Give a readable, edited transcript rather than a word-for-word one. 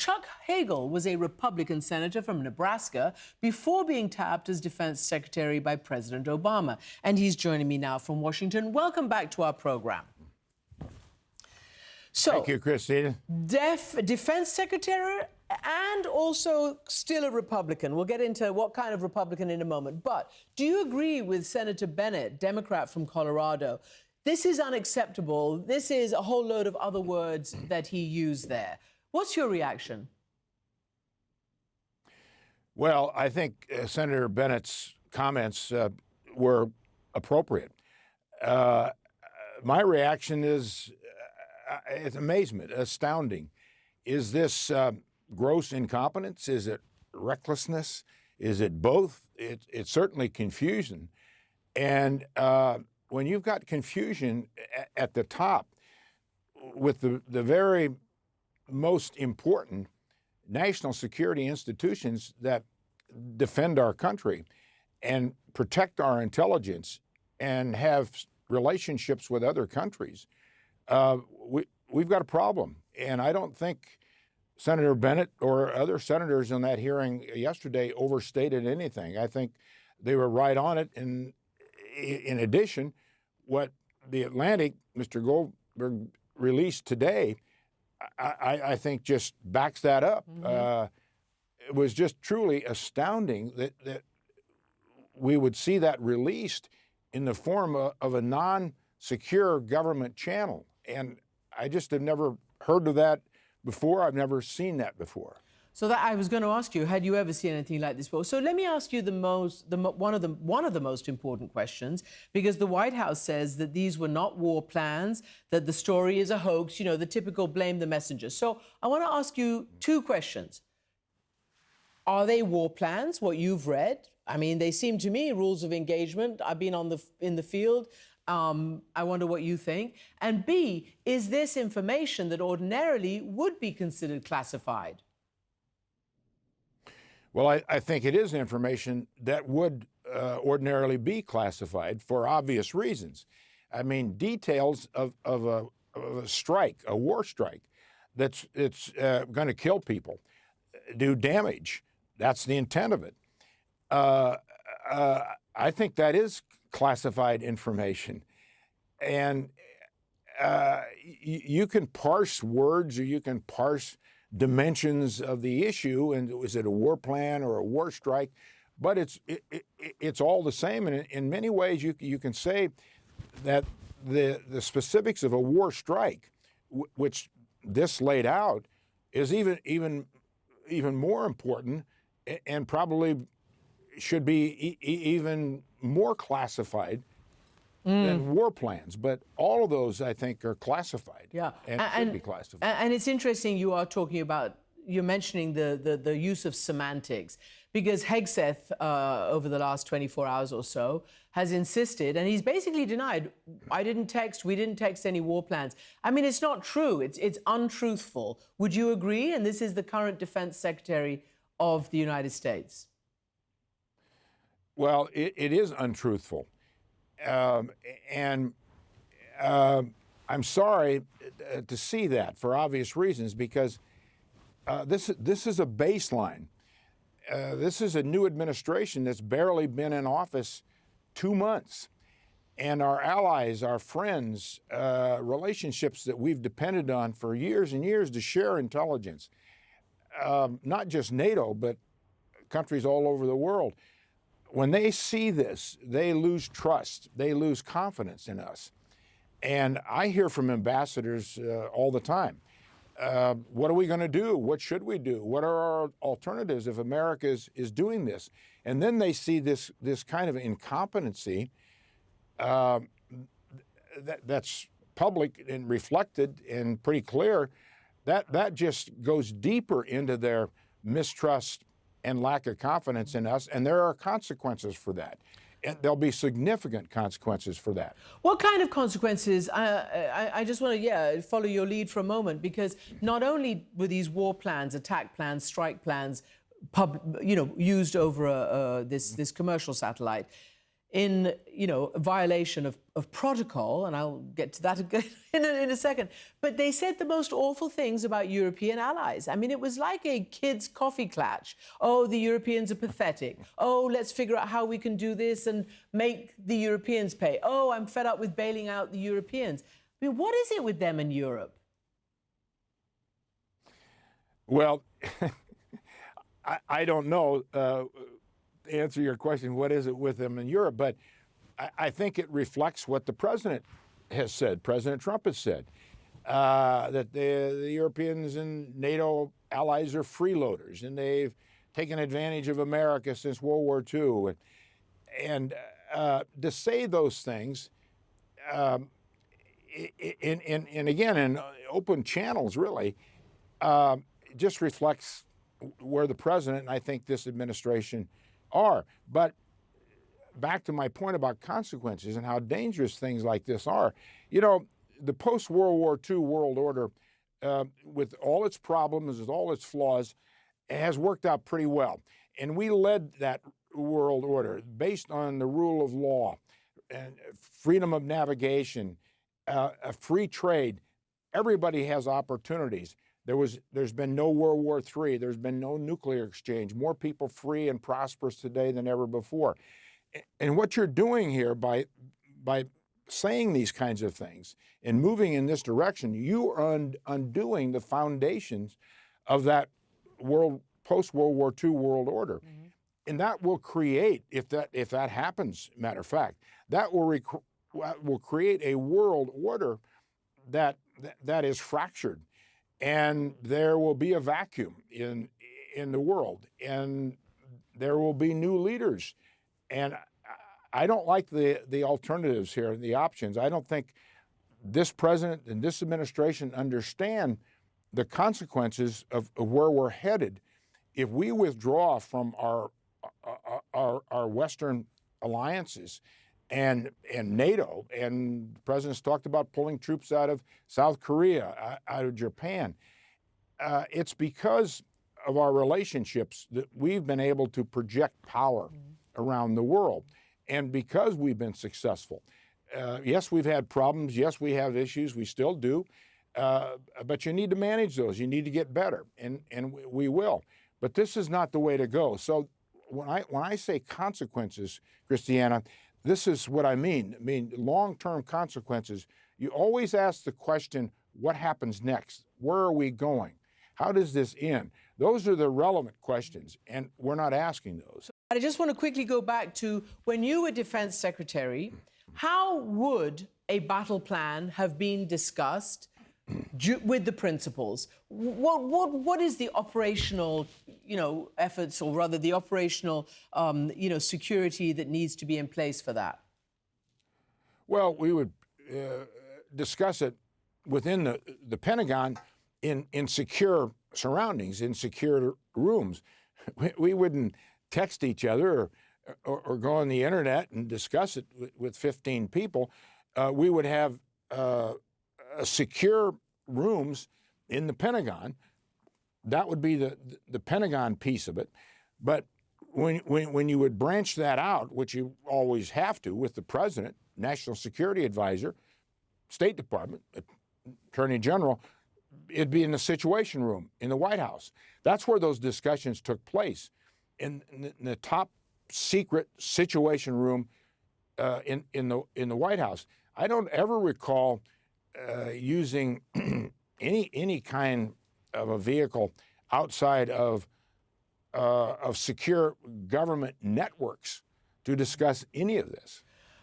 Chuck Hagel was a Republican senator from Nebraska before being tapped as defense secretary by President Obama. And he's joining me now from Washington. Welcome back to our program. So, thank you, Christina. Defense secretary and also still a Republican. We'll get into what kind of Republican in a moment. But do you agree with Senator Bennet, Democrat from Colorado? This is unacceptable. This is a whole load of other words that he used there. What's your reaction? Well, I think Senator Bennett's comments were appropriate. My reaction is it's amazement, astounding. Is this gross incompetence? Is it recklessness? Is it both? It's certainly confusion. And when you've got confusion at the top with the very most important national security institutions that defend our country and protect our intelligence and have relationships with other countries, we've got a problem. And I don't think Senator Bennet or other senators in that hearing yesterday overstated anything. I think they were right on it. And in addition, what the Atlantic, Mr. Goldberg, released today, I think just backs that up. Mm-hmm. It was just truly astounding that we would see that released in the form of a non-secure government channel. And I just have never heard of that before. I've never seen that before. So that I was going to ask you, had you ever seen anything like this before? So let me ask you one of the most important questions, because the White House says that these were not war plans, that the story is a hoax, you know, the typical blame the messenger. So I want to ask you two questions. Are they war plans, what you've read? I mean, they seem to me rules of engagement. I've been in the field. I wonder what you think. And B, is this information that ordinarily would be considered classified? Well, I think it is information that would ordinarily be classified for obvious reasons. I mean, details of a strike, a war strike, it's going to kill people, do damage. That's the intent of it. I think that is classified information. And you can parse words, or you can parse dimensions of the issue, and is it a war plan or a war strike? But it's all the same, and in many ways you can say that the specifics of a war strike, which this laid out, is even more important, and probably should be even more classified than war plans. But all of those, I think, are classified. Yeah, and should be classified. And it's interesting you're mentioning the use of semantics, because Hegseth, over the last 24 hours or so, has insisted, and he's basically denied, we didn't text any war plans. I mean, it's not true. It's untruthful. Would you agree? And this is the current Defense Secretary of the United States. Well, it is untruthful. And I'm sorry to see that for obvious reasons, because this is a baseline. This is a new administration that's barely been in office 2 months. And our allies, our friends, relationships that we've depended on for years and years to share intelligence, not just NATO, but countries all over the world. When they see this, they lose trust. They lose confidence in us. And I hear from ambassadors all the time. What are we going to do? What should we do? What are our alternatives if America is doing this? And then they see this kind of incompetency that's public and reflected and pretty clear. That just goes deeper into their mistrust and lack of confidence in us, and there are consequences for that. And there'll be significant consequences for that. What kind of consequences? I just want to, follow your lead for a moment, because not only were these war plans, attack plans, strike plans, used over this commercial satellite, in, violation of protocol, and I'll get to that again in a second. But they said the most awful things about European allies. I mean, it was like a kid's coffee klatch. Oh, the Europeans are pathetic. Oh, let's figure out how we can do this and make the Europeans pay. Oh, I'm fed up with bailing out the Europeans. I mean, what is it with them in Europe? Well, I don't know. Answer your question, what is it with them in Europe? But I think it reflects what the president has said. President Trump has said that the Europeans and NATO allies are freeloaders, and they've taken advantage of America since World War II. And to say those things, and again, in open channels, really, just reflects where the president and I think this administration are. But back to my point about consequences and how dangerous things like this are. The post-World War II world order, with all its problems, with all its flaws, has worked out pretty well. And we led that world order based on the rule of law and freedom of navigation, a free trade. Everybody has opportunities. There's been no World War III. There's been no nuclear exchange. More people free and prosperous today than ever before. And what you're doing here by saying these kinds of things and moving in this direction, you are undoing the foundations of that post-World War II world order. Mm-hmm. And that will create, if that happens, matter of fact, that will create a world order that is fractured. And there will be a vacuum in the world, and there will be new leaders. And I don't like the alternatives here, the options. I don't think this president and this administration understand the consequences of where we're headed if we withdraw from our Western alliances and NATO, and the president's talked about pulling troops out of South Korea, out of Japan. It's because of our relationships that we've been able to project power around the world, and because we've been successful. Yes, we've had problems. Yes, we have issues. We still do. But you need to manage those. You need to get better, and we will. But this is not the way to go. So when I say consequences, Christiana, this is what I mean. I mean, long-term consequences. You always ask the question, what happens next? Where are we going? How does this end? Those are the relevant questions, and we're not asking those. I just want to quickly go back to when you were Defense Secretary. How would a battle plan have been discussed with the principals? What is the operational, efforts, or rather the operational, security that needs to be in place for that? Well, we would discuss it within the Pentagon in secure surroundings, in secure rooms. We wouldn't text each other or go on the internet and discuss it with 15 people. We would have secure rooms in the Pentagon. That would be the Pentagon piece of it. But when you would branch that out, which you always have to with the president, National Security Advisor, State Department, Attorney General, it'd be in the Situation Room in the White House. That's where those discussions took place, in the top secret Situation Room in the White House. I don't ever recall using any kind of a vehicle outside of secure government networks to discuss any of this.